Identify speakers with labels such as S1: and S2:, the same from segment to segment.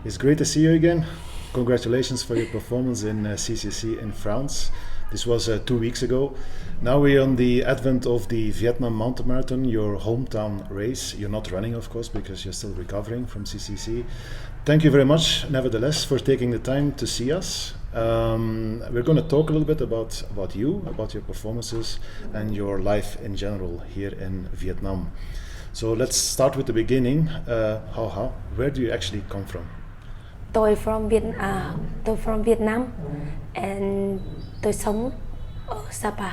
S1: It's great to see you again. Congratulations for your performance in CCC in France. This was 2 weeks ago. Now we're on the advent of the Vietnam Mountain Marathon, your hometown race. You're not running, of course, because you're still recovering from CCC. Thank you very much, nevertheless, for taking the time to see us. We're going to talk a little bit about you, about your performances, and your life in general here in Vietnam. So let's start with the beginning. Hau Ha, where do you actually come from?
S2: Tôi from Vietnam and tôi sống ở Sapa.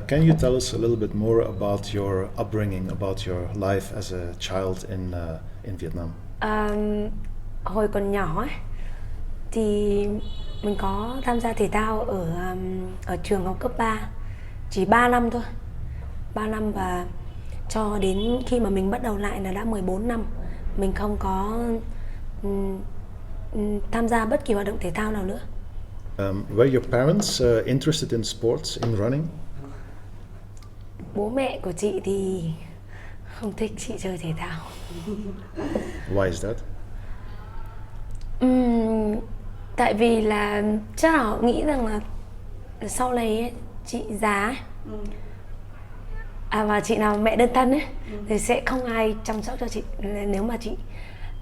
S1: Can you tell us a little bit more about your upbringing, about your life as a child in Vietnam?
S2: Hồi còn nhỏ ấy, thì mình có tham gia thể thao ở trường học cấp 3, chỉ 3 năm thôi. 3 năm và cho đến khi mà mình bắt đầu lại là đã 14 năm. Mình không có tham gia bất kỳ hoạt động thể thao nào nữa.
S1: Were your parents interested in sports, in running?
S2: Bố mẹ của chị thì không thích chị chơi thể thao.
S1: Why is that?
S2: Tại vì là chắc là họ nghĩ rằng là sau này ấy, chị già ấy, và chị nào mẹ đơn thân ấy, thì sẽ không ai chăm sóc cho chị. Nếu mà chị,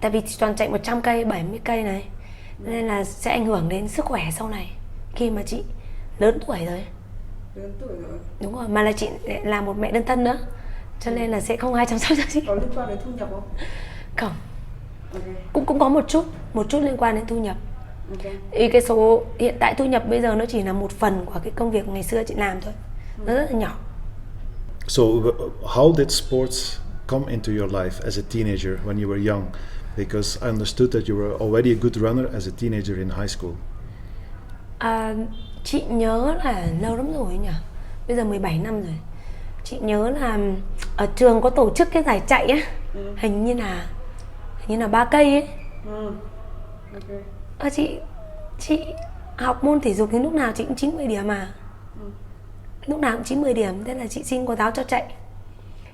S2: tại vì chị toàn chạy 100 cây, 70 cây này, nên là sẽ ảnh hưởng đến sức khỏe sau này khi mà chị lớn tuổi rồi.
S3: Lớn tuổi rồi.
S2: Đúng rồi, mà là chị là một mẹ đơn thân nữa, cho nên là sẽ không ai chăm sóc cho chị.
S3: Có liên quan đến thu nhập không?
S2: Không.
S3: Okay.
S2: Cũng có một chút liên quan đến thu nhập.
S3: Okay.
S2: Cái số hiện tại thu nhập bây giờ nó chỉ là một phần của cái công việc ngày xưa chị làm thôi. Nó rất là nhỏ.
S1: So how did sports come into your life as a teenager when you were young? Because I understood that you were already a good runner as a teenager in high school.
S2: Chị nhớ là lâu lắm rồi nhỉ. Bây giờ 17 năm rồi. Chị nhớ là ở trường có tổ chức cái giải chạy á, hình như là 3 cây ấy.
S3: Okay.
S2: Chị học môn thể dục thì lúc nào chị cũng 9-10 điểm mà. Lúc nào cũng 9-10 điểm, thế là chị xin cô giáo cho chạy.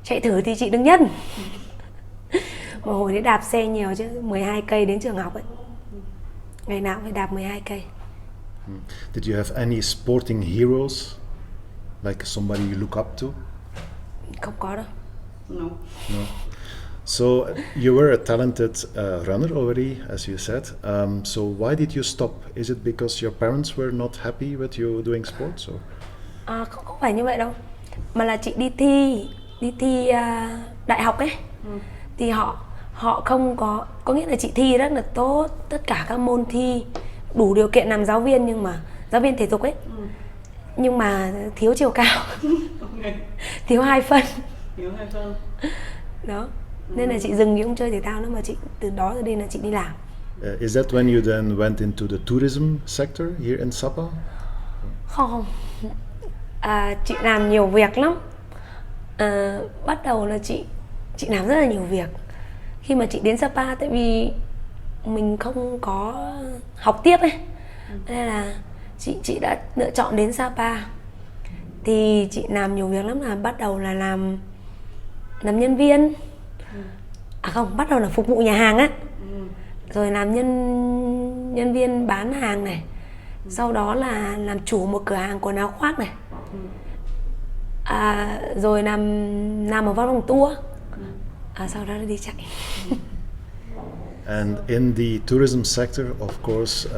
S2: Chạy thử thì chị đứng nhất. Mà hồi đấy đạp xe nhiều chứ, 12 cây đến trường học ấy. Ngày nào cũng phải đạp 12 cây.
S1: Did you have any sporting heroes, like somebody you look up to?
S2: Không có đâu.
S3: No.
S1: No. So you were a talented runner already, as you said. So why did you stop? Is it because your parents were not happy with you doing sports, or?
S2: Không phải như vậy đâu, mà là chị đi thi đại học ấy, thì họ không có nghĩa là chị thi rất là tốt, tất cả các môn thi đủ điều kiện làm giáo viên, nhưng mà giáo viên thể dục ấy, nhưng mà thiếu chiều cao.
S3: Okay.
S2: Thiếu 2 phân.
S3: Thiếu 2 phân.
S2: Đó, nên là chị dừng thì không chơi thể thao nữa, mà chị từ đó rồi đi là chị đi làm.
S1: Is that when you then went into the tourism sector here in Sapa?
S2: Không. Chị làm nhiều việc lắm. Bắt đầu là chị làm rất là nhiều việc khi mà chị đến Sapa, tại vì mình không có học tiếp ấy, nên là chị đã lựa chọn đến Sapa. Thì chị làm nhiều việc lắm, là bắt đầu là làm nhân viên. Không, bắt đầu là phục vụ nhà hàng á, rồi làm nhân viên bán hàng này, sau đó là làm chủ một cửa hàng quần áo khoác này, rồi làm ở văn phòng tour, sau đó đi chạy.
S1: And in the tourism sector, of course,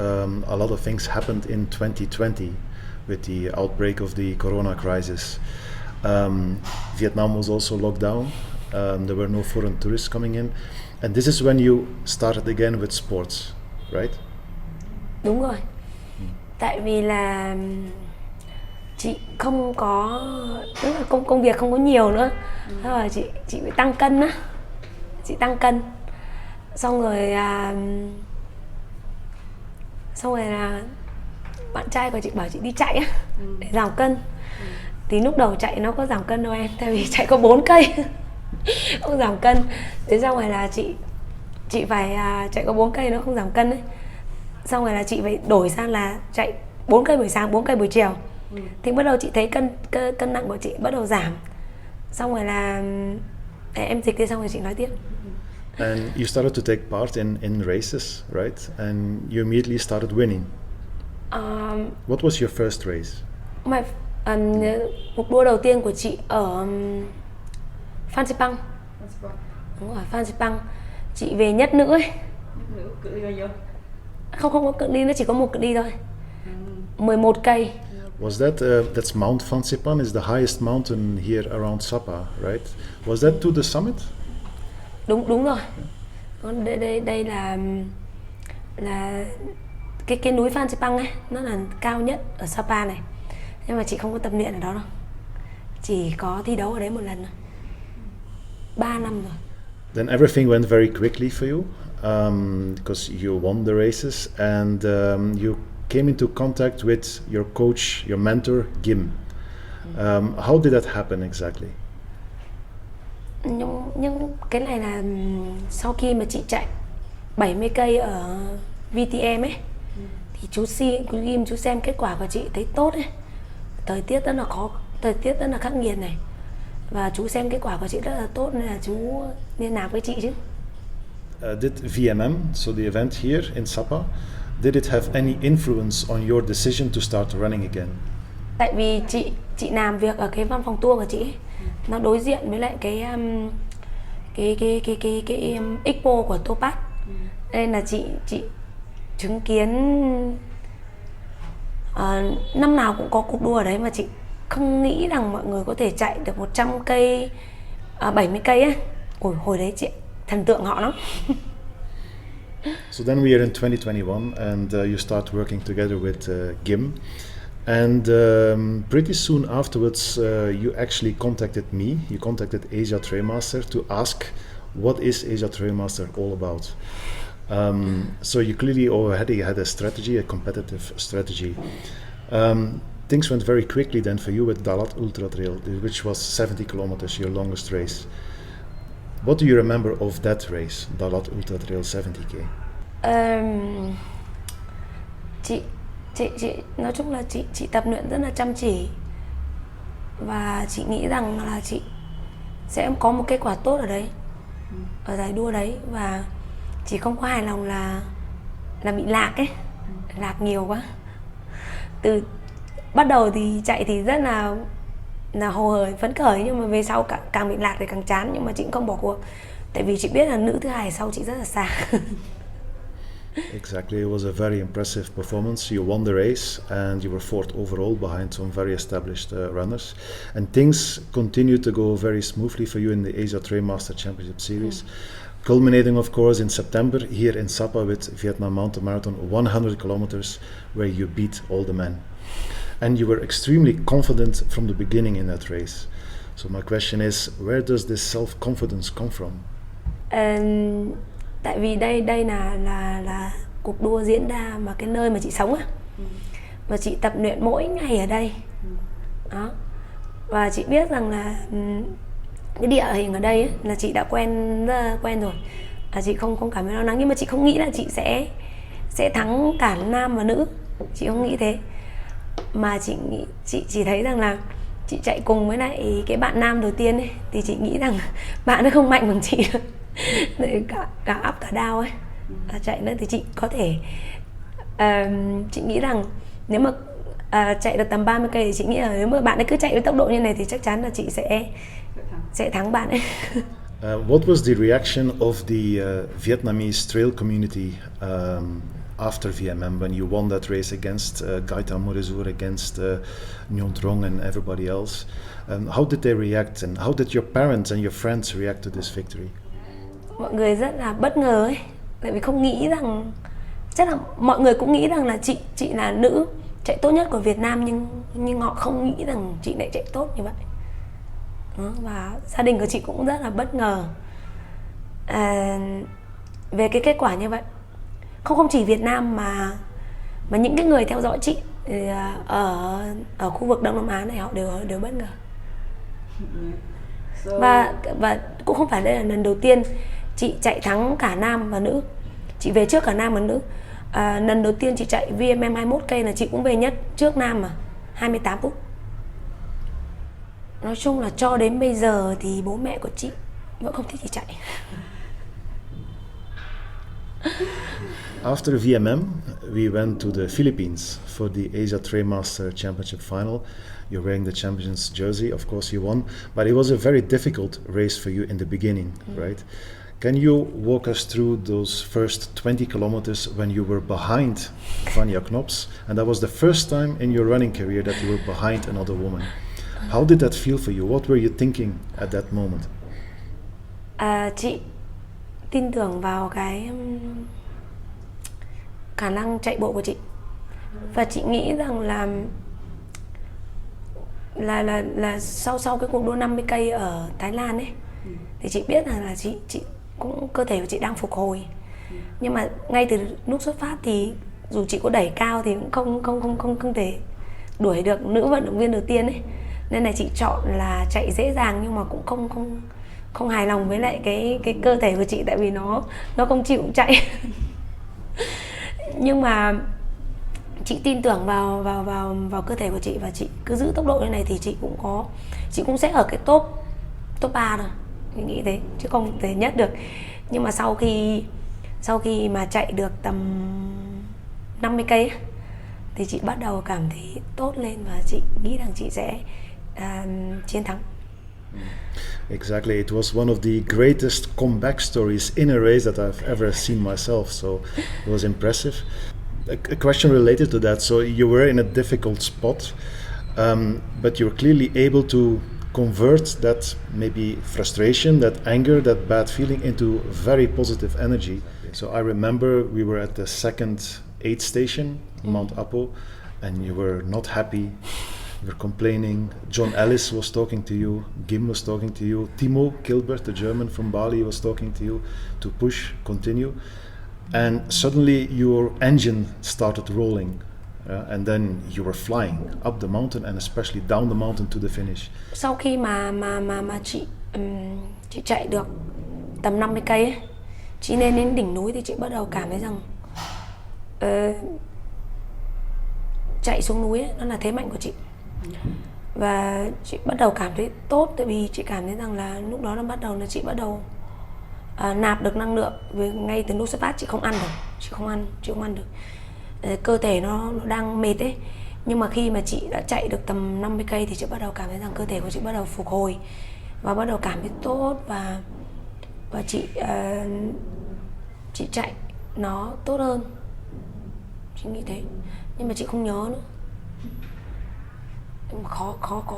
S1: a lot of things happened in 2020 with the outbreak of the corona crisis. Vietnam was also locked down. There were no foreign tourists coming in. And this is when you started again with sports, right?
S2: Đúng rồi. Tại vì là chị không có, tức là công việc không có nhiều nữa. Thế rồi chị bị tăng cân á. Chị tăng cân. Xong rồi là bạn trai của chị bảo chị đi chạy á, để giảm cân. Thì lúc đầu chạy nó có giảm cân đâu em, tại vì chạy có 4 cây. Không giảm cân. Thế xong rồi là chị phải chạy có 4 cây nó không giảm cân ấy. Xong rồi là chị phải đổi sang là chạy 4 cây buổi sáng, 4 cây buổi chiều. Thì bắt đầu chị thấy cân nặng của chị bắt đầu giảm. Xong rồi là em dịch đi, xong rồi chị nói tiếp.
S1: And you started to take part in races, right? And you immediately started winning. What was your first race?
S2: Cuộc đua đầu tiên của chị ở Phan Xipang. Đúng rồi, Phan Xipang. Chị về nhất nữ ấy.
S3: Nữ cự ly bao nhiêu?
S2: Không có cự ly, nó chỉ có một cự ly thôi. 11 cây.
S1: Was that that's Mount Phan Xipang is the highest mountain here around Sapa, right? Was that to the summit?
S2: Đúng rồi. Đây là cái núi Phan Xipang ấy, nó là cao nhất ở Sapa này. Nhưng mà chị không có tập luyện ở đó đâu. Chỉ có thi đấu ở đấy một lần thôi. 3 năm rồi.
S1: Then everything went very quickly for you, because you won the races and you came into contact with your coach, your mentor, Guim. How did that happen exactly?
S2: Nhưng cái này là sau khi mà chị chạy 70 cây ở VTM ấy, thì chú Guim chú xem kết quả của chị thấy tốt ấy. Thời tiết rất là khắc nghiệt này. Và chú xem kết quả của chị rất là tốt nên là chú liên lạc với chị chứ.
S1: Did VMM, so the event here in Sapa, did it have any influence on your decision to start running again?
S2: Tại vì chị làm việc ở cái văn phòng tour của chị ấy, nó đối diện với lại cái expo của Topat. Nên là chị chứng kiến năm nào cũng có cuộc đua ở đấy mà chị không nghĩ rằng mọi người có thể chạy được 100 cây, 70 cây ấy. Hồi đấy chị thần tượng họ lắm.
S1: So then we are in 2021 and you start working together with Guim. And pretty soon afterwards you actually contacted me, you contacted Asia Trailmaster to ask what is Asia Trailmaster all about. So you clearly already had a strategy, a competitive strategy. Things went very quickly then for you with Dalat Ultra Trail, which was 70 kilometers, your longest race. What do you remember of that race, Dalat Ultra Trail 70k?
S2: Chị nói chung là chị tập luyện rất là chăm chỉ và chị nghĩ rằng là chị sẽ có một kết quả tốt ở đấy, ở giải đua đấy, và chỉ không có hài lòng là bị lạc ấy, lạc nhiều quá. Từ bắt đầu thì chạy thì rất là hồ hởi phấn khởi, nhưng mà về sau càng bị lạc thì càng chán, nhưng mà chị cũng không bỏ cuộc, tại vì chị biết là nữ thứ hai sau chị rất là xa.
S1: Exactly, it was a very impressive performance. You won the race and you were fourth overall behind some very established runners. And things continued to go very smoothly for you in the Asia Trailmaster Championship Series. Culminating, of course, in September here in Sapa with Vietnam Mountain Marathon, 100 kilometers, where you beat all the men. And you were extremely confident from the beginning in that race. So my question is, where does this self-confidence come from?
S2: Tại vì đây là cuộc đua diễn ra mà cái nơi mà chị sống á, và chị tập luyện mỗi ngày ở đây đó, và chị biết rằng là cái địa hình ở đây ấy, là chị đã quen rồi, chị không cảm thấy lo lắng, nhưng mà chị không nghĩ là chị sẽ thắng cả nam và nữ, chị không nghĩ thế, mà chị chỉ thấy rằng là chị chạy cùng với lại cái bạn nam đầu tiên ấy, thì chị nghĩ rằng bạn nó không mạnh bằng chị. Để cả up cả down ấy, chạy nữa thì chị có thể chị nghĩ rằng nếu mà chạy được tầm 30 cây thì chị nghĩ là nếu mà bạn ấy cứ chạy với tốc độ như này thì chắc chắn là chị sẽ thắng bạn ấy.
S1: What was the reaction of the Vietnamese trail community after VMM when you won that race against Gaetan Morizur, against Nyon Trong and everybody else? How did they react, and how did your parents and your friends react to this victory?
S2: Mọi người rất là bất ngờ ấy, tại vì không nghĩ rằng, chắc là mọi người cũng nghĩ rằng là chị là nữ chạy tốt nhất của Việt Nam, nhưng họ không nghĩ rằng chị lại chạy tốt như vậy. Và gia đình của chị cũng rất là bất ngờ về cái kết quả như vậy. Không chỉ Việt Nam mà những cái người theo dõi chị ở khu vực Đông Nam Á này họ đều bất ngờ. Và cũng không phải đây là lần đầu tiên chị chạy thắng cả nam và nữ. Chị về trước cả nam và nữ. Lần đầu tiên chị chạy VMM 21k là chị cũng về nhất trước nam mà 28 phút. Nói chung là cho đến bây giờ thì bố mẹ của chị vẫn không thích chị chạy.
S1: After VMM, we went to the Philippines for the Asia Trailmaster Championship final. You're wearing the champion's jersey, of course you won, but it was a very difficult race for you in the beginning, right? Can you walk us through those first 20 kilometers when you were behind Vanja Knops? And that was the first time in your running career that you were behind another woman. How did that feel for you? What were you thinking at that moment?
S2: Chị tin tưởng vào cái khả năng chạy bộ của chị. Và chị nghĩ rằng là sau cái cuộc đua 50 cây ở Thái Lan ấy, thì chị biết là chị cũng cơ thể của chị đang phục hồi. Nhưng mà ngay từ lúc xuất phát thì dù chị có đẩy cao thì cũng không thể đuổi được nữ vận động viên đầu tiên ấy. Nên là chị chọn là chạy dễ dàng, nhưng mà cũng không hài lòng với lại cái cơ thể của chị, tại vì nó không chịu chạy. Nhưng mà chị tin tưởng vào cơ thể của chị, và chị cứ giữ tốc độ như này thì chị cũng sẽ ở cái top 3 rồi. Mình nghĩ thế, chứ không thể nhất được. Nhưng mà sau khi mà chạy được tầm 50 cây thì chị bắt đầu cảm thấy tốt lên, và chị nghĩ rằng chị sẽ chiến thắng.
S1: Exactly, it was one of the greatest comeback stories in a race that I've ever seen myself, so it was impressive. A question related to that, so you were in a difficult spot, but you were clearly able to convert that maybe frustration, that anger, that bad feeling into very positive energy. So I remember we were at the second aid station, Mount Apo, and you were not happy. You were complaining. John Ellis was talking to you. Guim was talking to you. Timo Kilbert, the German from Bali, was talking to you to push, continue. And suddenly your engine started rolling. And then you were flying up the mountain and especially down the mountain to the finish.
S2: Sau khi mà chị chạy được tầm 50 cây ấy, chị lên đến đỉnh núi thì chị bắt đầu cảm thấy rằng chạy xuống núi ấy, nó là thế mạnh của chị. Và chị bắt đầu cảm thấy tốt, tại vì chị cảm thấy rằng là lúc đó chị bắt đầu nạp được năng lượng. Vì ngay từ lúc xuất phát chị không ăn được, chị không ăn được. Cơ thể nó đang mệt ấy. Nhưng mà khi mà chị đã chạy được tầm 50 cây thì chị bắt đầu cảm thấy rằng cơ thể của chị bắt đầu phục hồi và bắt đầu cảm thấy tốt, và chị chạy nó tốt hơn. Chị nghĩ thế, nhưng mà chị không nhớ nữa.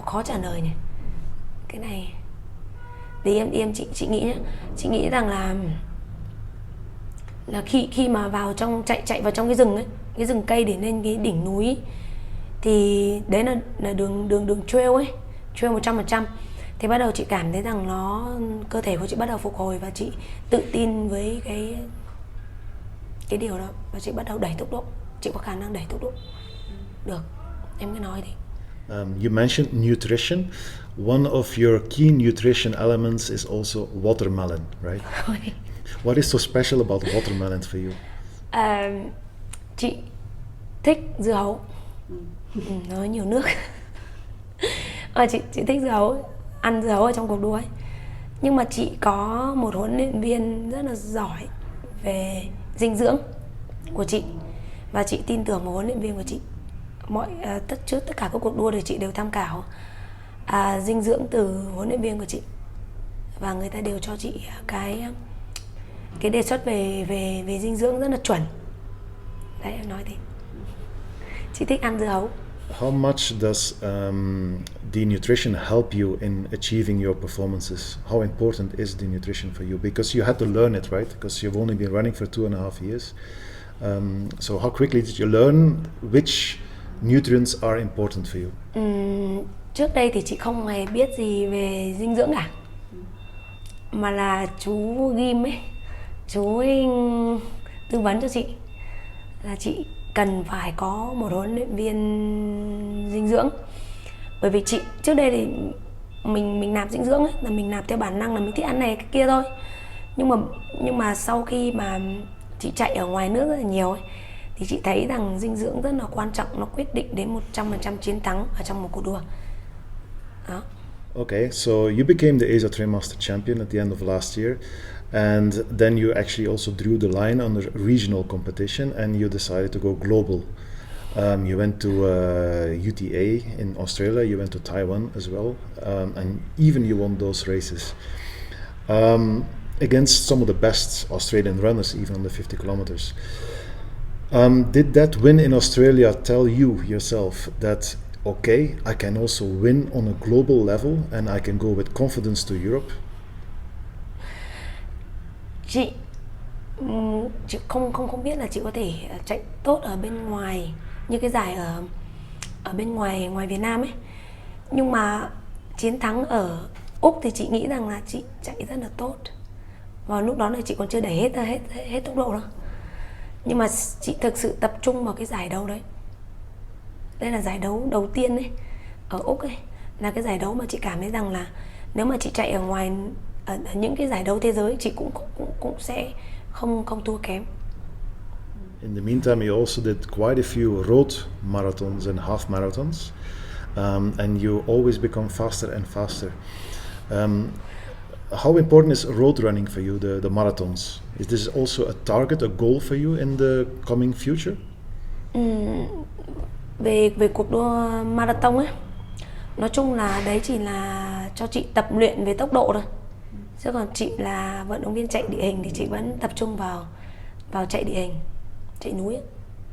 S2: Khó trả lời này. Cái này để em chị nghĩ nhé. Chị nghĩ rằng là khi mà vào trong chạy vào trong cái rừng ấy, cái rừng cây để lên cái đỉnh núi, thì đấy là đường trail ấy, trail 100%. Thì bắt đầu chị cảm thấy rằng cơ thể của chị bắt đầu phục hồi, và chị tự tin với cái điều đó, và chị bắt đầu đẩy tốc độ. Chị có khả năng đẩy tốc độ được. Em cứ nói đi.
S1: You mentioned nutrition. One of your key nutrition elements is also watermelon, right? What is so special about watermelon for you?
S2: Chị thích dưa hấu. Nó nhiều nước. Chị thích dưa hấu, ăn dưa hấu ở trong cuộc đua ấy. Nhưng mà chị có một huấn luyện viên rất là giỏi về dinh dưỡng của chị, và chị tin tưởng vào huấn luyện viên của chị. Trước tất cả các cuộc đua thì chị đều tham khảo dinh dưỡng từ huấn luyện viên của chị, và người ta đều cho chị cái đề xuất về dinh dưỡng rất là chuẩn. Đấy, em nói thế. Chị thích ăn dưa hấu.
S1: How much does the nutrition help you in achieving your performances? How important is the nutrition for you? Because you had to learn it, right? Because you've only been running for 2.5 years. So how quickly did you learn which nutrients are important for you?
S2: Trước đây thì chị không hề biết gì về dinh dưỡng cả, mà là chú Guim ấy, chú ấy tư vấn cho chị là chị cần phải có một huấn luyện viên dinh dưỡng. Bởi vì chị trước đây thì mình nạp dinh dưỡng ấy, là mình nạp theo bản năng, là mình thích ăn này cái kia thôi. Nhưng mà sau khi mà chị chạy ở ngoài nước rất là nhiều ấy, thì chị thấy rằng dinh dưỡng rất là quan trọng, nó quyết định đến 100% chiến thắng ở trong một cuộc đua. Đó.
S1: Okay, so you became the Asia Trainmaster champion at the end of last year, and then you actually also drew the line on the regional competition, and you decided to go global. You went to UTA in Australia, you went to Taiwan as well, and even you won those races against some of the best Australian runners, even on the 50 kilometers. Did that win in Australia tell you yourself that, okay, I can also win on a global level and I can go with confidence to Europe?
S2: Chị không biết là chị có thể chạy tốt ở bên ngoài như cái giải ở bên ngoài Việt Nam ấy, nhưng mà chiến thắng ở Úc thì chị nghĩ rằng là chị chạy rất là tốt, và lúc đó là chị còn chưa đẩy hết tốc độ đâu, nhưng mà chị thực sự tập trung vào cái giải đấu đấy. Đây là giải đấu đầu tiên ấy ở Úc ấy, là cái giải đấu mà chị cảm thấy rằng là nếu mà chị chạy ở ngoài ở những cái giải đấu thế giới chị cũng sẽ không thua kém.
S1: In the meantime, you also did quite a few road marathons and half marathons, and you always become faster and faster. How important is road running for you, the marathons? Is this also a target, a goal for you in the coming future?
S2: Về cuộc đua marathon ấy, nói chung là đấy chỉ là cho chị tập luyện về tốc độ thôi, chứ còn chị là vận động viên chạy địa hình thì chị vẫn tập trung vào chạy địa hình, chạy núi.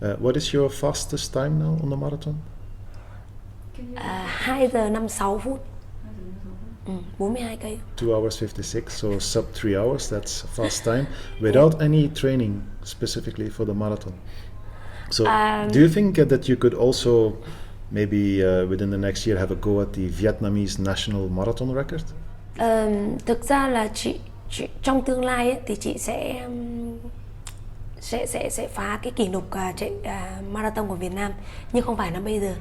S1: What is your fastest time now on the marathon?
S2: 2 giờ 56 phút. 42 cây.
S1: 2 hours 56, so sub 3 hours, that's a fast time, without any training specifically for the marathon. So do you think that you could also maybe within the next year have a go at the Vietnamese national marathon record?
S2: Thực ra là chị trong tương lai ấy, thì chị sẽ phá cái kỷ lục chạy marathon của Việt Nam, nhưng không phải là bây giờ.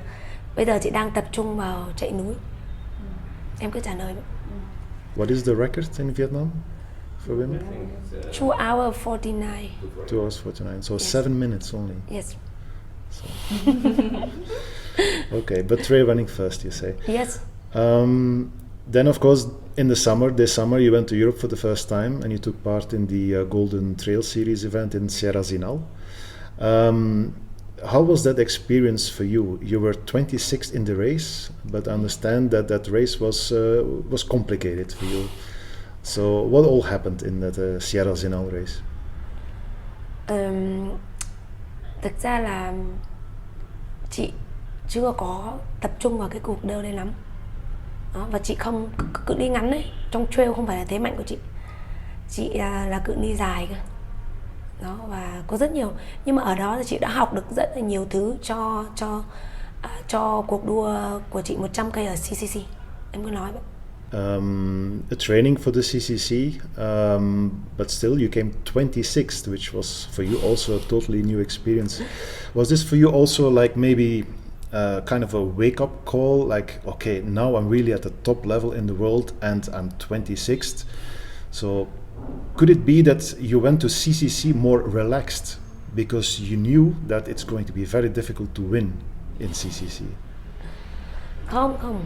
S2: Bây giờ chị đang tập trung vào chạy núi. Em cứ trả lời.
S1: What is the record in Vietnam for women?
S2: 2 hours 49.
S1: 2 hours 49, so yes. 7 minutes only.
S2: Yes.
S1: So. Okay, but trail running first, you say?
S2: Yes.
S1: Then of course in this summer you went to Europe for the first time and you took part in the Golden Trail Series event in Sierra Zinal. How was that experience for you? You were 26th in the race, but I understand that race was complicated for you. So what all happened in that Sierra Zinal race?
S2: Thực ra là chị chưa có tập trung vào cái cuộc đua này lắm. Đó, và chị không cự ly ngắn ấy, trong trail không phải là thế mạnh của chị. Chị là cự ly dài cơ. Đó, và có rất nhiều, nhưng mà ở đó thì chị đã học được rất là nhiều thứ cho cuộc đua của chị 100 cây ở CCC. Em cứ nói vậy.
S1: A training for the CCC, but still you came 26th, which was for you also a totally new experience. Was this for you also like maybe kind of a wake-up call, like, okay, now I'm really at the top level in the world and I'm 26th, so could it be that you went to CCC more relaxed because you knew that it's going to be very difficult to win in CCC?
S2: Không,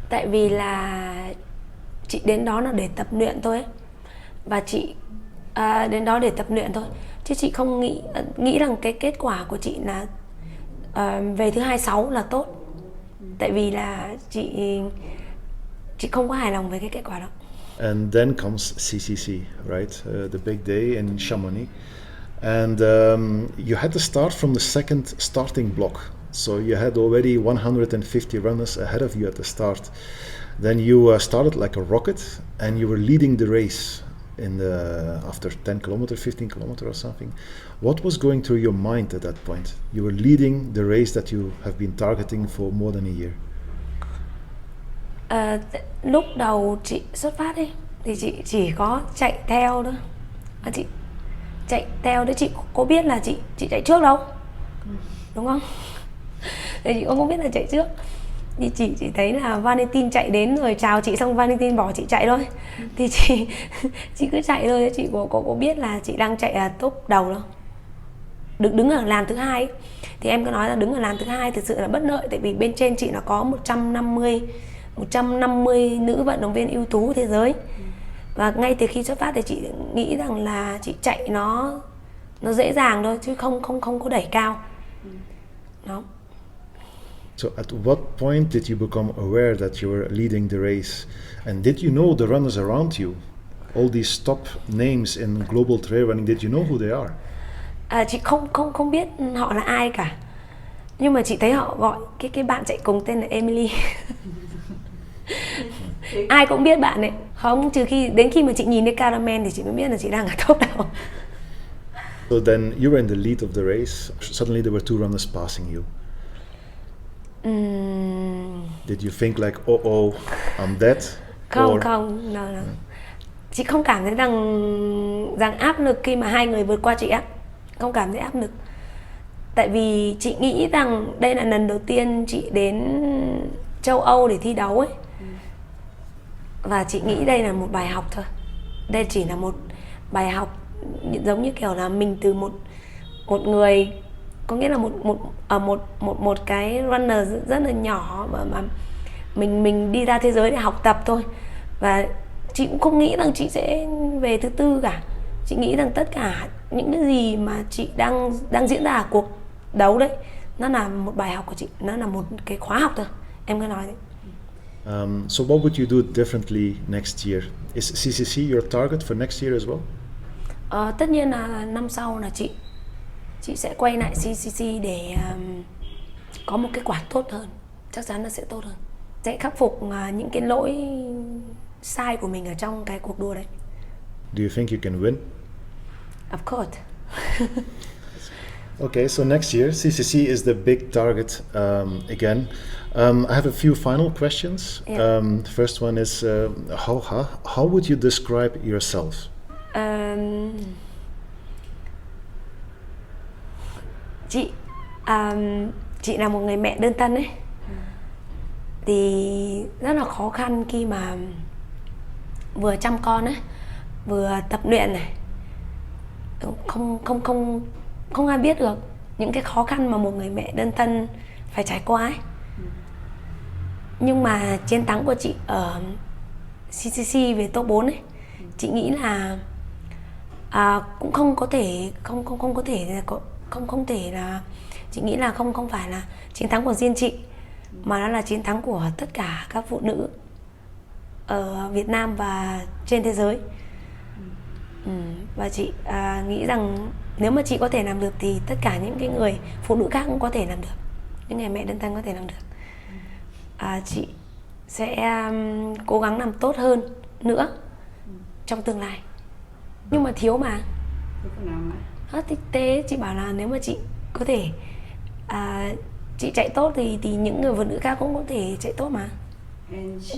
S2: tại vì là chị đến đó là để tập luyện thôi ấy. Và chị đến đó để tập luyện thôi, chứ chị không nghĩ rằng cái kết quả của chị là về thứ 26 là tốt. Tại vì là chị không có hài lòng với cái kết quả đó.
S1: And then comes CCC, right? The big day in Chamonix. And you had to start from the second starting block. So you had already 150 runners ahead of you at the start. Then you started like a rocket and you were leading the race after 10 kilometer, 15 kilometer or something. What was going through your mind at that point? You were leading the race that you have been targeting for more than a year.
S2: Lúc đầu chị xuất phát ấy, thì chị chỉ có chạy theo thôi. Chị chạy theo đấy, chị có biết là chị chạy trước đâu, đúng không? Thì chị không biết là chạy trước. Thì chị chỉ thấy là Valentin chạy đến rồi chào chị, xong Valentin bỏ chị chạy thôi. Thì chị cứ chạy thôi, chị có biết là chị đang chạy ở top đầu đâu. Đứng ở làn thứ hai ấy. Thì em có nói là đứng ở làn thứ hai thực sự là bất lợi, tại vì bên trên chị nó có 150 150 nữ vận động viên ưu tú thế giới. Và ngay từ khi xuất phát thì chị nghĩ rằng là chị chạy nó dễ dàng thôi chứ không có đẩy cao. Đó.
S1: So at what point did you become aware that you were leading the race? And did you know the runners around you? All these top names in global trail running, did you know who they are?
S2: Chị không biết họ là ai cả. Nhưng mà chị thấy họ gọi cái bạn chạy cùng tên là Emily. Ai cũng biết bạn ấy. Không, trừ đến khi mà chị nhìn thấy caramel thì chị mới biết là chị đang ở top đầu.
S1: So then you were in the lead of the race. Suddenly there were two runners passing you. Did you think like, oh, I'm dead?
S2: Không, no. Chị không cảm thấy rằng áp lực khi mà hai người vượt qua chị á. Không cảm thấy áp lực. Tại vì chị nghĩ rằng đây là lần đầu tiên chị đến châu Âu để thi đấu ấy. Và chị nghĩ đây là một bài học thôi. Đây chỉ là một bài học giống như kiểu là mình từ một người, có nghĩa là một cái runner rất là nhỏ mà mình đi ra thế giới để học tập thôi. Và chị cũng không nghĩ rằng chị sẽ về thứ tư cả. Chị nghĩ rằng tất cả những cái gì mà chị đang diễn ra ở cuộc đấu đấy, nó là một bài học của chị, nó là một cái khóa học thôi. Em cứ nói đấy.
S1: So what would you do differently next year? Is CCC your target for next year as well?
S2: Tất nhiên là năm sau là chị sẽ quay lại CCC để có một kết quả tốt hơn. Chắc chắn là sẽ tốt hơn. Sẽ khắc phục những cái lỗi sai của mình ở trong cái cuộc đua đấy.
S1: Do you think you can win?
S2: Of course.
S1: Okay, so next year CCC is the big target again. I have a few final questions.
S2: Yeah.
S1: The first one is Hau Ha. How would you describe yourself?
S2: Chị là một người mẹ đơn thân ấy. Thì rất là khó khăn khi mà vừa chăm con ấy, vừa tập luyện này. Không ai biết được những cái khó khăn mà một người mẹ đơn thân phải trải qua ấy. Nhưng mà chiến thắng của chị ở CCC về top 4 ấy, chị nghĩ là cũng không thể là chị nghĩ là không phải là chiến thắng của riêng chị, mà nó là chiến thắng của tất cả các phụ nữ ở Việt Nam và trên thế giới. Và chị nghĩ rằng nếu mà chị có thể làm được thì tất cả những cái người phụ nữ khác cũng có thể làm được, những người mẹ đơn thân có thể làm được. Chị sẽ cố gắng làm tốt hơn nữa trong tương lai. Nhưng mà thiếu mà. Thực tế chị bảo là nếu mà chị có thể chị chạy tốt thì những người phụ nữ khác cũng có thể chạy tốt mà.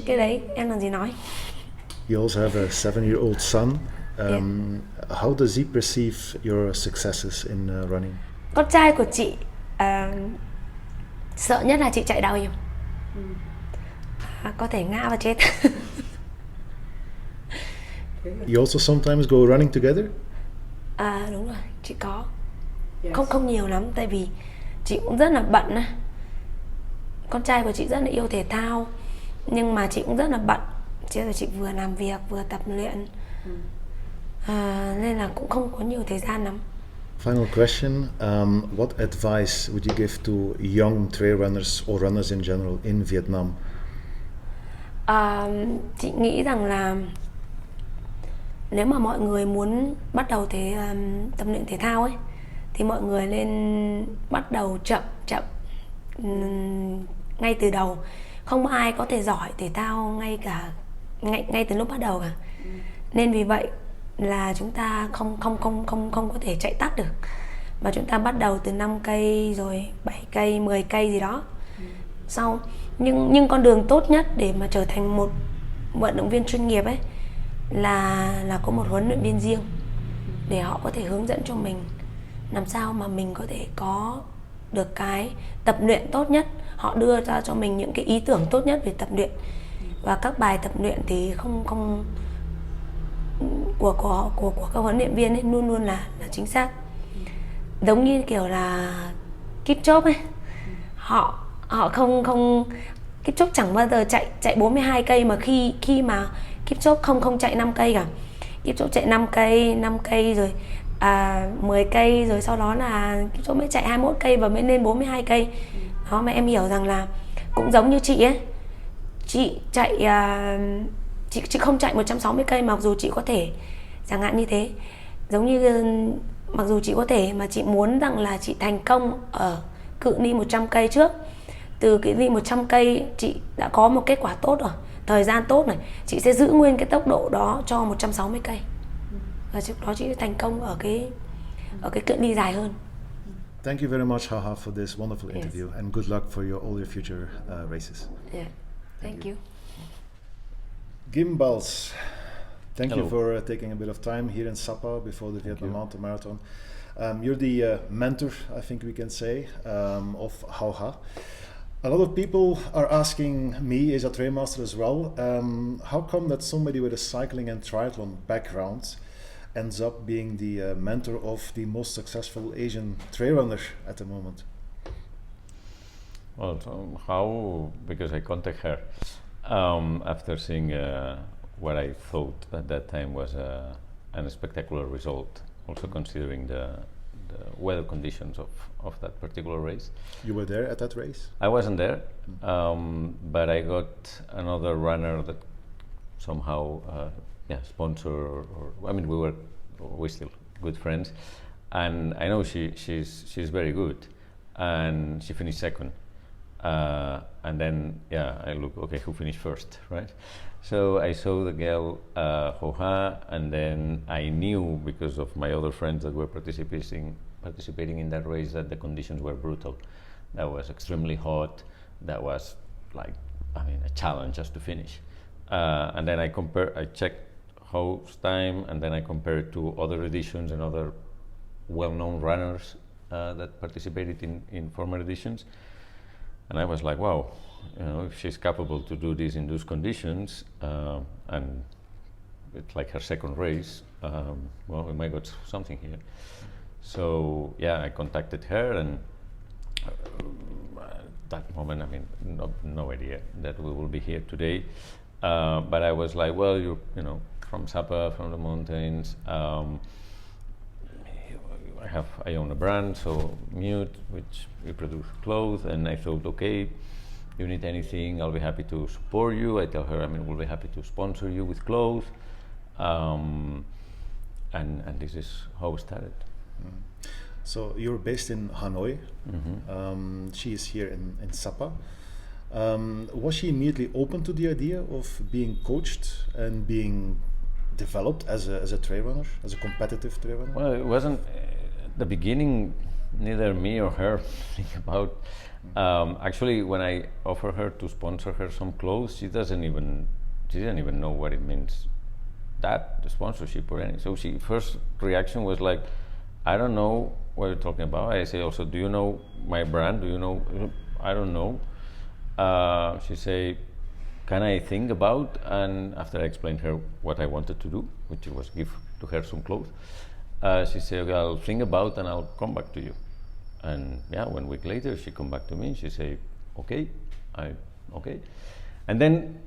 S2: Cái đấy em làm gì nói.
S1: You also have a 7-year-old son. How does he perceive your successes in running?
S2: Con trai của chị sợ nhất là chị chạy downhill. Có thể ngã và chết.
S1: You also sometimes go running together?
S2: Đúng rồi, chị có. Không nhiều lắm, tại vì chị cũng rất là bận. Con trai của chị rất là yêu thể thao, nhưng mà chị cũng rất là bận. Chị vừa làm việc vừa tập luyện, nên là cũng không có nhiều thời gian lắm.
S1: Final question, what advice would you give to young trail runners or runners in general in Vietnam?
S2: Chị nghĩ rằng là nếu mà mọi người muốn bắt đầu tập luyện thể thao ấy, thì mọi người nên bắt đầu chậm ngay từ đầu. Không ai có thể giỏi thể thao ngay từ lúc bắt đầu cả. Nên vì vậy là chúng ta không có thể chạy tắt được, mà chúng ta bắt đầu từ 5 cây rồi 7 cây, 10 cây gì đó. Sau nhưng con đường tốt nhất để mà trở thành một vận động viên chuyên nghiệp ấy là có một huấn luyện viên riêng để họ có thể hướng dẫn cho mình làm sao mà mình có thể có được cái tập luyện tốt nhất. Họ đưa ra cho mình những cái ý tưởng tốt nhất về tập luyện, và các bài tập luyện thì không của các huấn luyện viên ấy luôn luôn là chính xác. Giống như kiểu là Kipchoge ấy, họ không Kipchoge chẳng bao giờ chạy chạy 42 cây mà khi mà Kipchoge không chạy 5 cây cả. Kipchoge chạy 5 cây rồi 10 cây rồi sau đó là Kipchoge mới chạy 21 cây và mới lên 42 cây. Đó mà em hiểu rằng là cũng giống như chị ấy. Chị chạy chị không chạy 160 cây mặc dù chị có thể, chẳng hạn như thế. Giống như mặc dù chị có thể mà chị muốn rằng là chị thành công ở cự ly 100 cây trước. Từ cái ly 100 cây chị đã có một kết quả tốt rồi, thời gian tốt này, chị sẽ giữ nguyên cái tốc độ đó cho 160 cây. Và trước đó chị sẽ thành công ở cái cự ly dài hơn.
S1: Thank you very much, Hau Ha, for this wonderful
S2: Yes.
S1: interview, and good luck for all your future races.
S2: Yeah. Thank you.
S1: Guim Valls, thank you
S4: Hello.
S1: for taking a bit of time here in Sapa before the Vietnam Mountain Marathon. You're the mentor, I think we can say, of Hau Ha. A lot of people are asking me as a trail master as well, how come that somebody with a cycling and triathlon background ends up being the mentor of the most successful Asian trail runner at the moment?
S4: Well, how? Because I contact her after seeing what I thought at that time was a spectacular result, also considering the weather conditions of that particular race.
S1: You were there at that race?
S4: I wasn't there, but I got another runner that somehow sponsor, or I mean, we're still good friends, and I know she's very good, and she finished second. And then, I look, okay, who finished first, right? So I saw the girl, Hau Ha, and then I knew, because of my other friends that were participating in that race, that the conditions were brutal. That was extremely hot. That was like, a challenge just to finish. And then I checked Hau's time, and then I compared to other editions and other well-known runners that participated in former editions. And I was like, wow, if she's capable to do this in those conditions, and it's like her second race, we might got something here. So I contacted her, and at that moment, no idea that we will be here today. But I was like, well, you're from Sapa, from the mountains. I own a brand, so Mute, which we produce clothes, and I thought, okay, you need anything, I'll be happy to support you. I tell her, we'll be happy to sponsor you with clothes, and this is how it started.
S1: So you're based in Hanoi.
S4: Mm-hmm.
S1: She is here in Sapa. Was she immediately open to the idea of being coached and being developed as a trail runner, as a competitive trail runner?
S4: Well, it wasn't at the beginning, neither me or her think about. Actually, when I offer her to sponsor her some clothes, she didn't even know what it means, that the sponsorship or anything. So she first reaction was like, I don't know what you're talking about. I say also, do you know my brand? Do you know? I don't know. She say, can I think about? And after I explained her what I wanted to do, which was give to her some clothes, she said, okay, I'll think about and I'll come back to you. And 1 week later, she come back to me and she say, okay, okay. And then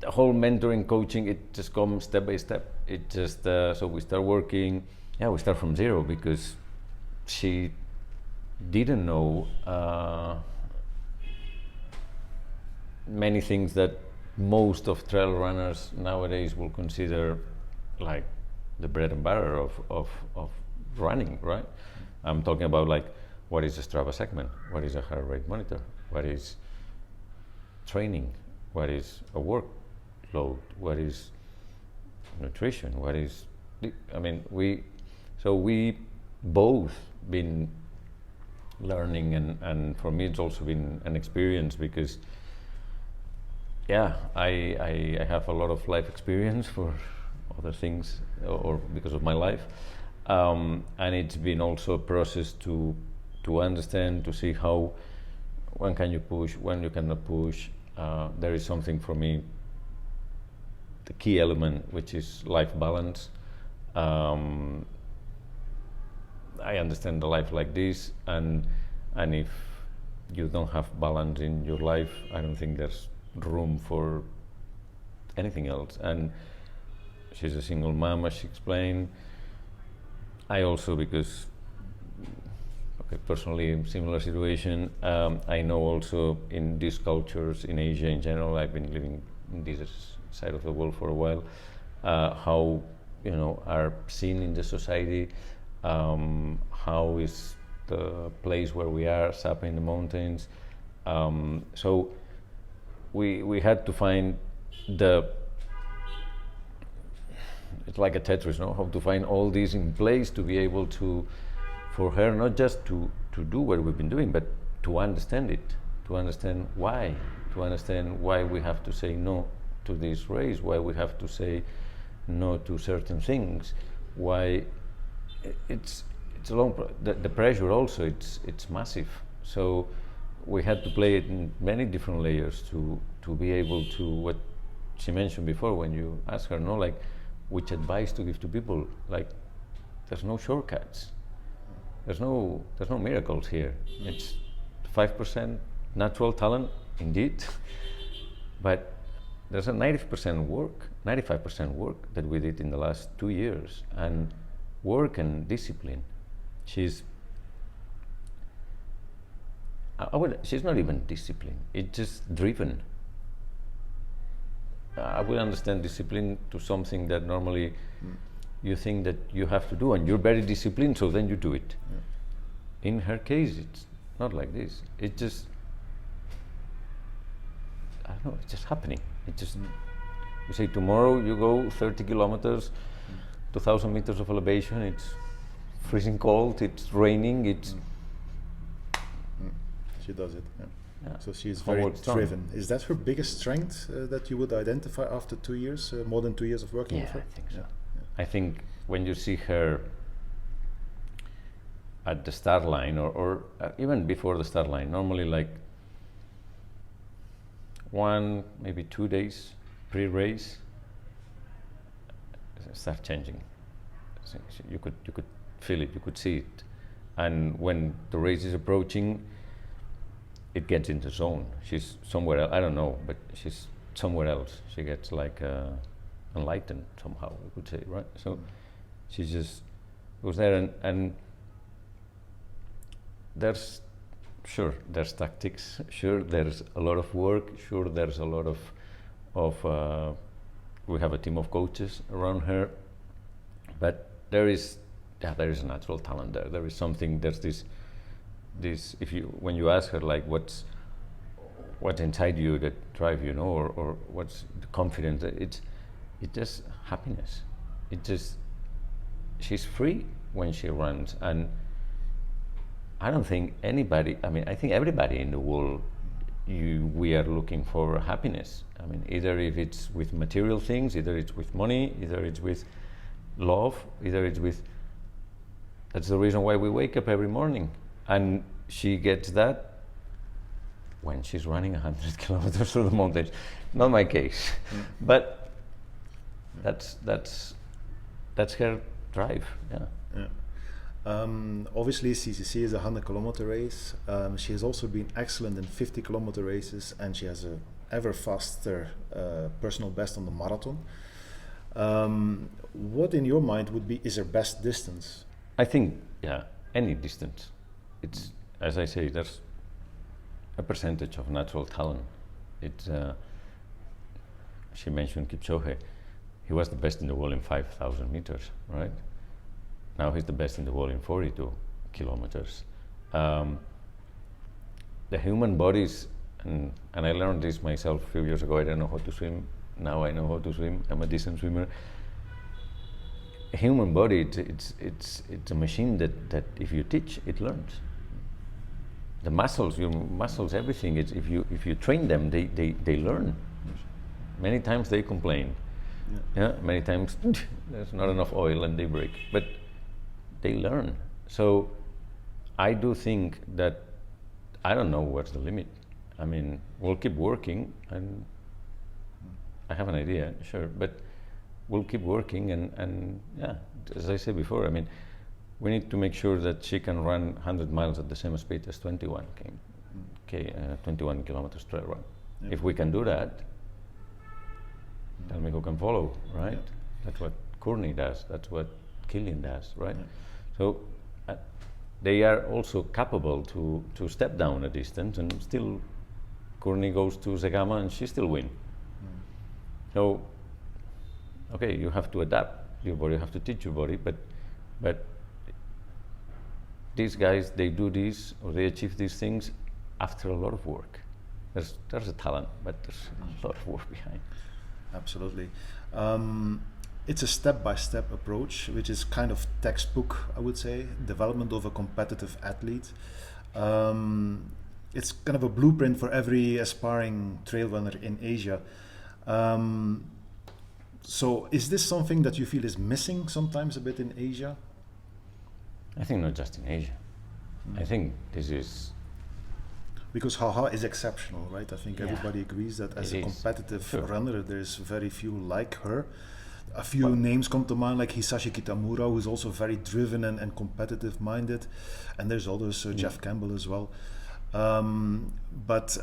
S4: the whole mentoring, coaching, it just comes step by step. It just, so we start working, we start from zero, because she didn't know many things that most of trail runners nowadays will consider like the bread and butter of running, right? I'm talking about like, what is a Strava segment? What is a heart rate monitor? What is training? What is a workload? What is nutrition? What is, we both been learning, and for me it's also been an experience, because I have a lot of life experience for other things, or because of my life, and it's been also a process to understand, to see how, when can you push, when you cannot push. There is something for me, the key element, which is life balance. I understand the life like this, and if you don't have balance in your life, I don't think there's room for anything else. And she's a single mom, as she explained. I also, because personally similar situation. I know also in these cultures in Asia in general, I've been living in this side of the world for a while, how are seen in the society, how is the place where we are, Sapa in the mountains. So we had to find it's like a Tetris, no? How to find all these in place to be able to, for her, not just to do what we've been doing, but to understand it, to understand why we have to say no to this race, why we have to say no to certain things, why it's a long the pressure also, it's massive. So we had to play it in many different layers to be able to, what she mentioned before when you ask her, no, like which advice to give to people, like there's no shortcuts. There's no miracles here. It's 5% natural talent, indeed, but there's a 95% work that we did in the last 2 years, and work and discipline. She's not even disciplined. It's just driven. I would understand discipline to something that normally you think that you have to do, and you're very disciplined, so then you do it. Yeah. In her case, it's not like this. It just, I don't know, it's just happening. It just, you say tomorrow you go 30 kilometers, 2,000 meters of elevation, it's freezing cold, it's raining, it's...
S1: She does it, yeah.
S4: Yeah.
S1: So she's very
S4: Homework
S1: driven.
S4: done.
S1: Is that her biggest strength that you would identify after 2 years, more than 2 years of working with her?
S4: I think so.
S1: Yeah.
S4: I think when you see her at the start line, or even before the start line, normally like 1, maybe 2 days pre-race, start changing. So you could feel it, you could see it, and when the race is approaching, it gets into zone. She's somewhere else. I don't know, but she's somewhere else. She gets like enlightened somehow, we could say, right? So she just goes there, and there's tactics, sure there's a lot of work, sure there's a lot of we have a team of coaches around her, but there is a natural talent there. There is something. There's this when you ask her like what's inside you that drive you, or what's the confidence, it's just happiness. She's free when she runs, and I don't think anybody, I think everybody in the world, we are looking for happiness. Either if it's with material things, either it's with money, either it's with love, either it's with, that's the reason why we wake up every morning. And she gets that when she's running 100 kilometers through the mountains. Not my case, but that's her drive. Yeah.
S1: Obviously, CCC is a 100-kilometer race. She has also been excellent in 50-kilometer races, and she has a ever faster personal best on the marathon. What, in your mind, is her best distance?
S4: I think, any distance. It's, as I say, there's a percentage of natural talent. It's, she mentioned Kipchoge. He was the best in the world in 5,000 meters, right? Now he's the best in the world in 42 kilometers. The human bodies, and I learned this myself a few years ago. I didn't know how to swim. Now I know how to swim. I'm a decent swimmer. A human body, it's a machine that if you teach, it learns. The muscles, your muscles, everything. It's if you train them, they learn. Many times they complain. Yeah. Many times there's not enough oil and they break, but they learn. So I do think that, I don't know what's the limit. We'll keep working, and I have an idea, sure, but we'll keep working, and as I said before, we need to make sure that she can run 100 miles at the same speed as 21 kilometers trail run.
S1: Yeah.
S4: If we can do that, tell me who can follow, right?
S1: Yeah.
S4: That's what Courtney does. That's what Killian does, right?
S1: Yeah.
S4: So they are also capable to step down a distance, and still Courtney goes to Zegama and she still win. So, okay, you have to adapt your body, you have to teach your body, but these guys, they do this or they achieve these things after a lot of work. There's a talent, but there's a lot of work behind.
S1: Absolutely. It's a step-by-step approach, which is kind of textbook, I would say, development of a competitive athlete. It's kind of a blueprint for every aspiring trail runner in Asia. So is this something that you feel is missing sometimes a bit in Asia?
S4: I think not just in Asia. I think this is...
S1: Because Hau Ha is exceptional, right? I think
S4: Yeah.
S1: everybody agrees that as
S4: It
S1: a
S4: is.
S1: competitive
S4: Sure.
S1: runner, there's very few like her. A few names come to mind, like Hisashi Kitamura, who's also very driven and competitive minded, and there's others, Jeff Campbell as well. But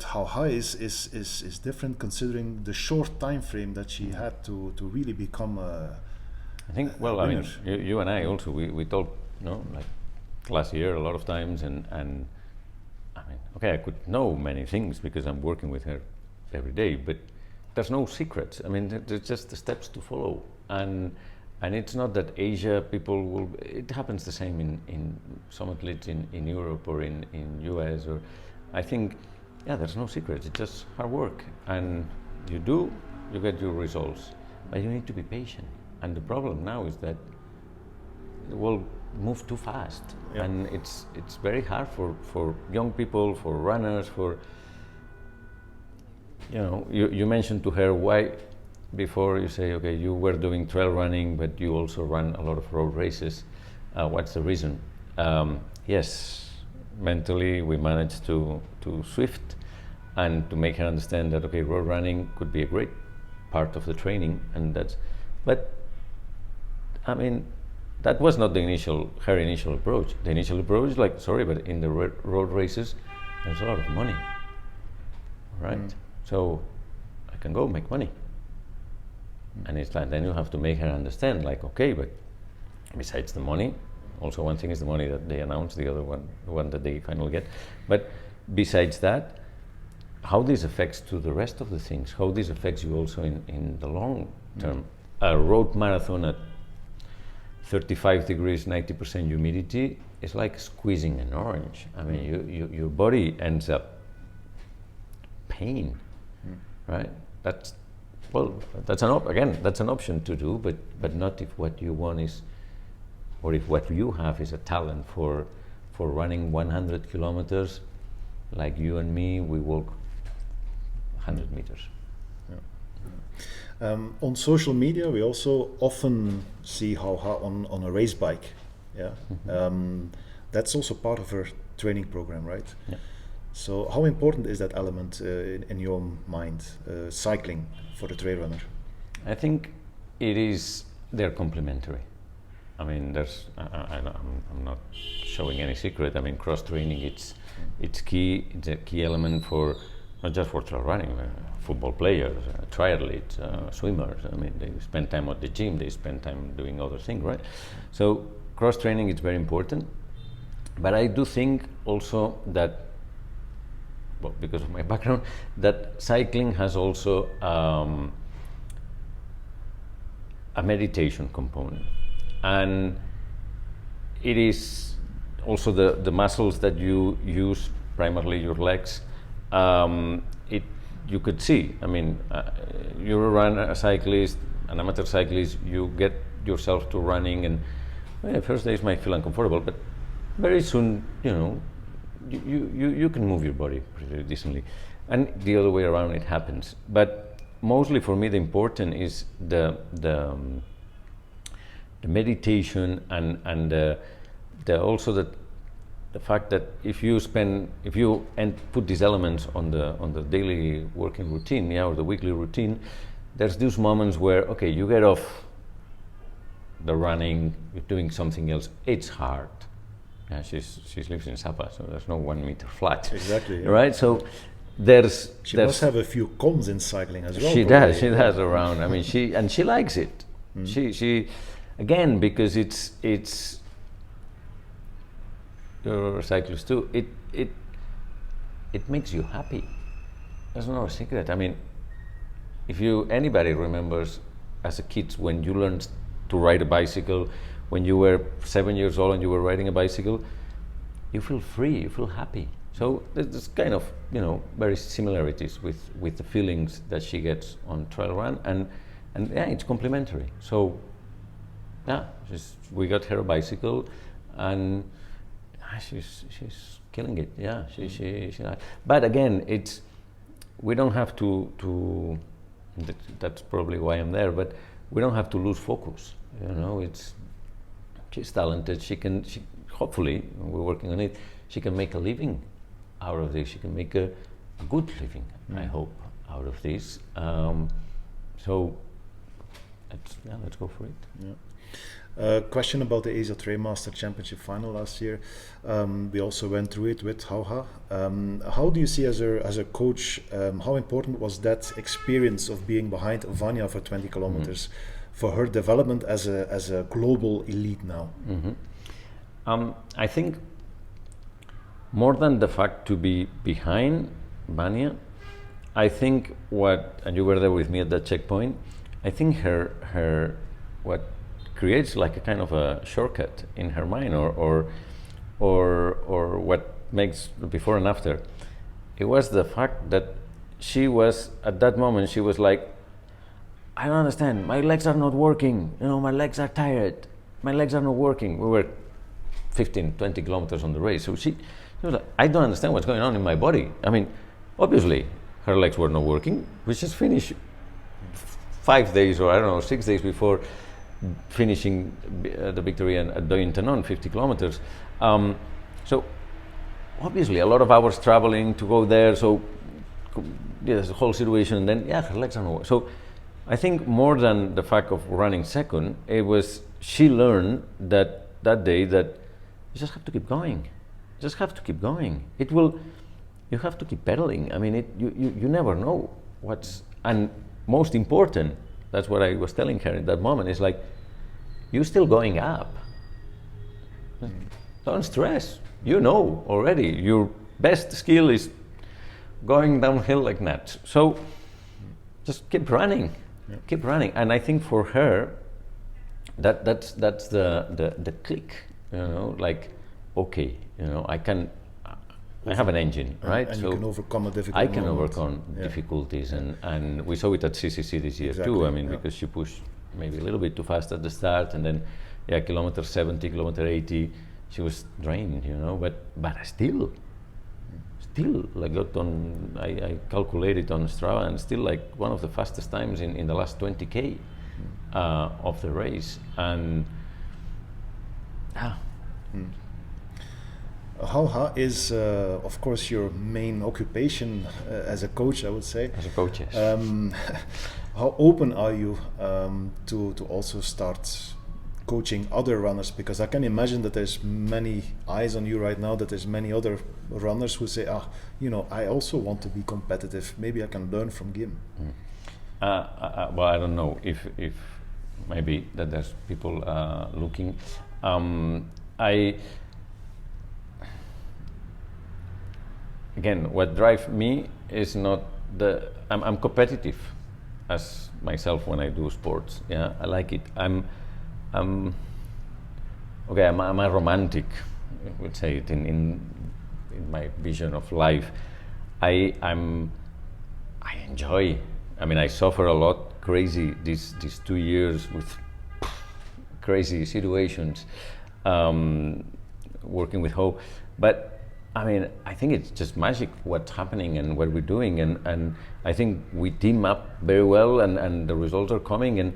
S1: Hau Ha is different, considering the short time frame that she had to really become a...
S4: I think, well, I mean,
S1: winner.
S4: you and I also, we talked, like last year a lot of times, and I mean, okay, I could know many things because I'm working with her every day, but there's no secrets. I mean, there's just the steps to follow, and it's not that Asia people will. It happens the same in some athletes in Europe or in US, or I think, yeah, there's no secrets. It's just hard work, and you get your results, but you need to be patient. And the problem now is that the world moves too fast,
S1: Yeah.
S4: and it's very hard for young people, for runners, for you mentioned to her why before you say, okay, you were doing trail running, but you also run a lot of road races. What's the reason? Yes, mentally we managed to shift and to make her understand that, okay, road running could be a great part of the training, and but I mean, that was not her initial approach. The initial approach is like, sorry, but in the road races, there's a lot of money, right? So I can go make money. And it's like, then you have to make her understand, like, okay, but besides the money, also one thing is the money that they announce, the other one, the one that they finally get. But besides that, how this affects to the rest of the things, how this affects you also in the long term. A road marathon at 35 degrees, 90% humidity is like squeezing an orange. I mean, your body ends up pain, right? That's an option to do, but not if what you want is, or if what you have is a talent for running 100 kilometers, like you and me, we walk 100 meters.
S1: On social media, we also often see Hau Ha on a race bike. Yeah, that's also part of her training program, right?
S4: Yeah.
S1: So, how important is that element in your mind, cycling for a trail runner?
S4: I think they're complementary. I mean, I'm not showing any secret. I mean, cross training, it's key. It's a key element for not just for trail running, football players, triathletes, swimmers. I mean, they spend time at the gym, they spend time doing other things, right? So cross training is very important. But I do think also that, well, because of my background, that cycling has also a meditation component, and it is also the muscles that you use, primarily your legs. You could see, I mean, you're a cyclist, an amateur cyclist, you get yourself to running, and first days might feel uncomfortable, but very soon, you can move your body pretty decently, and the other way around it happens. But mostly for me, the important is the meditation and also the fact that if you put these elements on the daily working routine, or the weekly routine, there's these moments where, okay, you get off the running, you're doing something else. It's hard. Yeah, she lives in Sapa, so there's no 1 meter flat.
S1: Exactly. Yeah.
S4: Right. So
S1: She must have a few cons in cycling as well.
S4: She
S1: probably.
S4: does. She does around. I mean, she likes it. She again, because it's you're a cyclist too. It makes you happy. There's no secret. I mean, if anybody remembers as a kid when you learned to ride a bicycle, when you were 7 years old and you were riding a bicycle, you feel free, you feel happy. So there's kind of, very similarities with the feelings that she gets on trail run, and yeah, it's complementary. So yeah, we got her a bicycle, and she's killing it. Yeah, she. But again, we don't have to. That's probably why I'm there. But we don't have to lose focus. She's talented. She hopefully, we're working on it. She can make a living out of this. She can make a good living, I hope, out of this. So let's go for it.
S1: Yeah. Question about the Asia Trailmaster Championship final last year. We also went through it with Hau Ha. How do you see as a coach, how important was that experience of being behind Vanya for 20 kilometers for her development as a global elite now?
S4: I think more than the fact to be behind Vanya, I think and you were there with me at that checkpoint, I think her what creates like a kind of a shortcut in her mind, or what makes before and after. It was the fact that she was, at that moment, she was like, I don't understand, my legs are not working, my legs are tired, my legs are not working. We were 15, 20 kilometers on the race. So she was like, I don't understand what's going on in my body. I mean, obviously, her legs were not working. We just finished 5 days, or I don't know, 6 days before finishing the victory at Doyentenon, 50 kilometers. So obviously a lot of hours traveling to go there. So there's the whole situation. And then, her legs are not working. So I think more than the fact of running second, it was she learned that day that you just have to keep going. You just have to keep going. You have to keep pedaling. I mean, you never know and most important, that's what I was telling her in that moment, is like, you're still going up. Don't stress. Already, your best skill is going downhill like that. So just keep running, keep running. And I think for her, that's the click, like, okay, I have an engine, right?
S1: And so you can overcome a difficult
S4: I can
S1: moment.
S4: overcome difficulties, and we saw it at CCC this year too. I mean, because she pushed maybe a little bit too fast at the start, and then kilometer 70, kilometer 80, she was drained, but still like got on. I calculated on Strava, and still like one of the fastest times in the last 20k of the race, and
S1: Hau Ha is, of course, your main occupation as a coach, I would say.
S4: As a coach, yes.
S1: How open are you to also start coaching other runners? Because I can imagine that there's many eyes on you right now, that there's many other runners who say, I also want to be competitive. Maybe I can learn from Guim.
S4: Well, I don't know if maybe that there's people looking. Again, what drives me is not I'm competitive as myself when I do sports. Yeah, I like it. I'm a romantic, I would say it in my vision of life. I enjoy. I mean, I suffer a lot, crazy these 2 years with crazy situations, working with Hau, but. I mean, I think it's just magic what's happening and what we're doing, and I think we team up very well, and the results are coming, and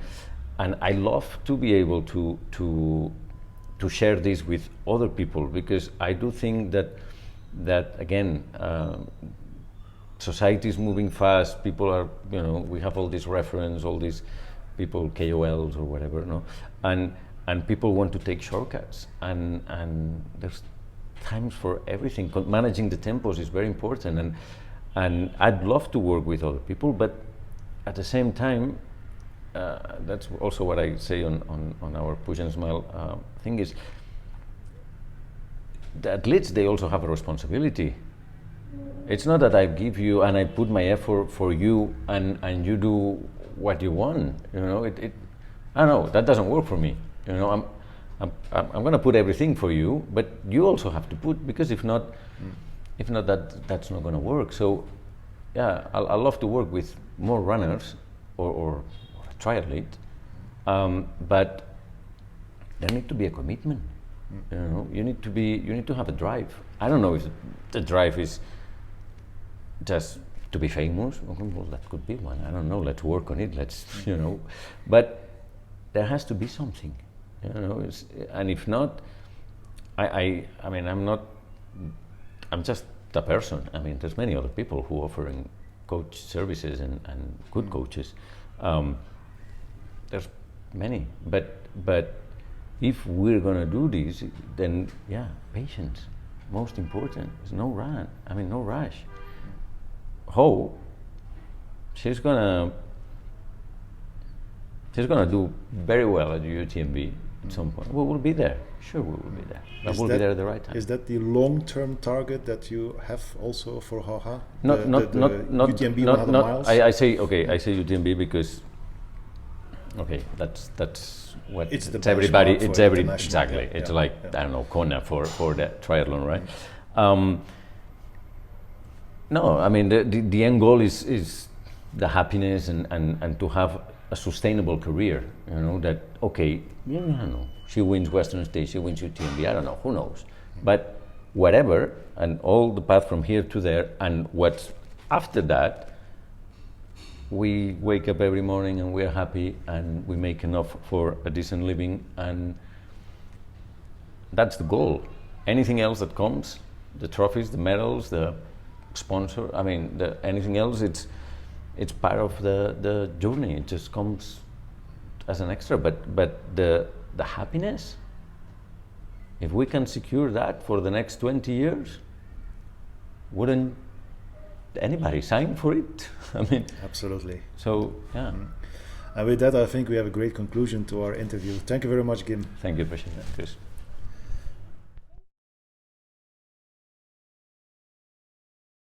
S4: I love to be able to share this with other people, because I do think that again, society is moving fast. People are, we have all this reference, all these people, KOLs or whatever, and people want to take shortcuts, and there's times for everything. Managing the tempos is very important, And I'd love to work with other people, but at the same time, that's also what I say on our Push and Smile thing is, the athletes, they also have a responsibility. It's not that I give you and I put my effort for you and you do what you want. You know, I don't know, that doesn't work for me. You know, I'm going to put everything for you, but you also have to put, because if not, that's not going to work. So, yeah, I love to work with more runners or a triathlete, but there need to be a commitment. You know, you need to have a drive. I don't know if the drive is just to be famous. Well, that could be one. I don't know. Let's work on it. Let's, you know, but there has to be something. You know, and if not, I mean, I'm just a person. I mean, there's many other people who offering coach services and good coaches. There's many, but if we're gonna do this, then yeah, patience, most important. There's no run. I mean, no rush. Hau, she's gonna do very well at UTMB at some point. We will be there. Sure, we will be there. But we'll be there at the right time.
S1: Is that the long-term target that you have also for Hau Ha?
S4: Not
S1: UTMB 100 miles.
S4: I say UTMB because that's what
S1: it's
S4: everybody. It's every
S1: exactly.
S4: Yeah, it's like I don't know, Kona for the triathlon, right? No, I mean the end goal is the happiness and to have a sustainable career. You know that I don't know. She wins Western States, she wins UTMB. I don't know, who knows? But whatever, and all the path from here to there, and what's after that, we wake up every morning and we're happy and we make enough for a decent living, and that's the goal. Anything else that comes, the trophies, the medals, the sponsor, I mean, anything else, it's part of the journey. It just comes as an extra, but the happiness, if we can secure that for the next 20 years, wouldn't anybody sign for it? I mean,
S1: absolutely.
S4: So, yeah.
S1: And with that, I think we have a great conclusion to our interview. Thank you very much, Guim.
S4: Thank you, Chris.